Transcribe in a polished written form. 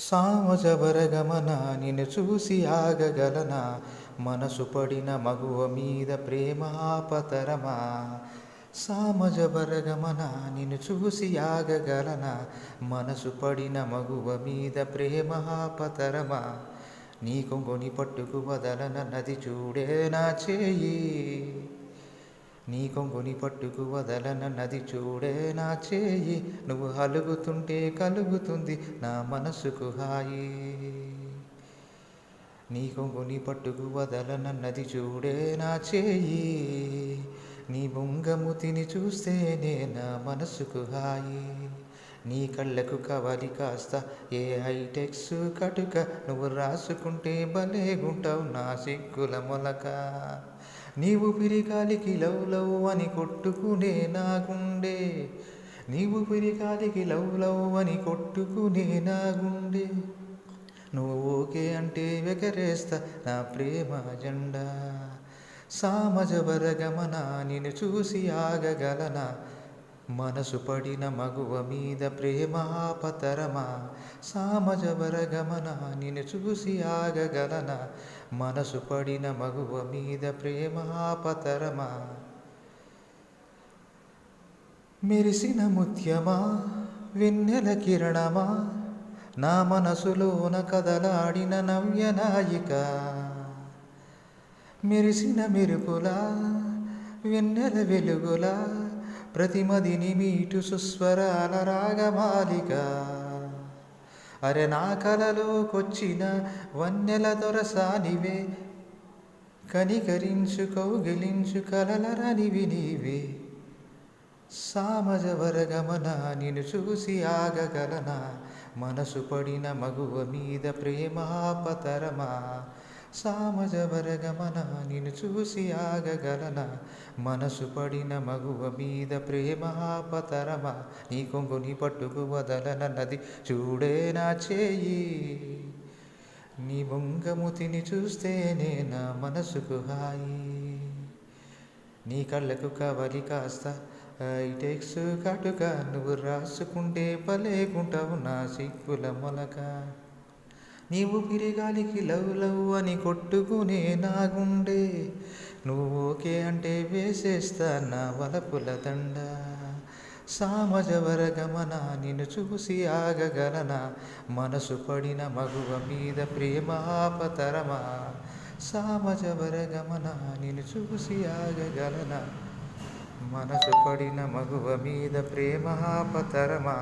సామజవరగమన నిన్ను చూసి ఆగగలనా మనసు పడిన మగువ మీద ప్రేమ ఆపతరమా. సామజవరగమన నిన్ను చూసి ఆగగలనా మనసు పడిన మగువ మీద ప్రేమ ఆపతరమా. నీ కొంగుని పట్టుకు వదలన నది చూడే నా చేయి, నీ కొంగుని పట్టుకు వదలన నది చూడే నా చేయి. నువ్వు అలుగుతుంటే కలుగుతుంది నా మనసుకు హాయి. నీ కొంగుని పట్టుకు వదలన నది చూడే నా చేయి, నీ బొంగముతిని చూస్తేనే నా మనసుకు హాయి. నీ కళ్ళకు కవలి కాస్త ఏ హైటెక్స్ కటుక, నువ్వు రాసుకుంటే భలేగుంటావు నా సిగ్గుల మొలక. నీవు పిరిగాలికి లవ్ లవ్ అని కొట్టుకునే నా గుండె, నీవు పిరిగాలికి లవ్ లవ్ అని కొట్టుకునే నా గుండె. నువ్వు ఓకే అంటే ఎగరేస్తా నా ప్రేమ జెండా. సామజవరగమన నిన్ను చూసి ఆగగలనా మనసు పడిన మగువ మీద ప్రేమ ఆపతరమా. సామజవరగమన నిన్ను చూసి ఆగగలనా మనసు పడిన మగువ మీద ప్రేమ ఆపతరమా. మెరిసిన ముత్యమా వెన్నెల కిరణమా నా మనసులోన కదలాడిన నవ్యనాయిక. మెరిసిన మెరుపులా వెన్నెల వెలుగులా ప్రతిమదిని మీటు సుస్వరాల రాగమాలిక. అరె నా కలలోకొచ్చిన వన్నెల దొరసానివే, కనికరించు కౌగిలించు కలలరనివి నీవే. సామజవరగమన నిన్ను చూసి ఆగగలనా మనసు పడిన మగువ మీద ప్రేమ ఆపతరమా. సామజవరగమన నిన్ను చూసి ఆగగలనా మనసు పడిన మగువ మీద ప్రేమ ఆపతరమా. నీ కొంగుని పట్టుకు వదలన నది చూడే నా చేయి, నీ బొంగముతిని చూస్తేనే నా మనసుకు హాయి. నీ కళ్ళకు కవలి కాస్త హైటెక్స్ కటుక, నువ్వు రాసుకుంటే భలేగుంటావు నా సిగ్గుల మొలక. నీవు పిరిగాలికి లవ్ లవ్ అని కొట్టుకునే నా గుండె, నువ్వు ఓకే అంటే వేసేస్తా నా వలపుల దండ. సామజవరగమన నిన్ను చూసి ఆగగలనా మనసు పడిన మగువ మీద ప్రేమ ఆపతరమా. సామజవరగమన నిన్ను చూసి ఆగగలనా మనసు పడిన మగువ మీద ప్రేమ ఆపతరమా.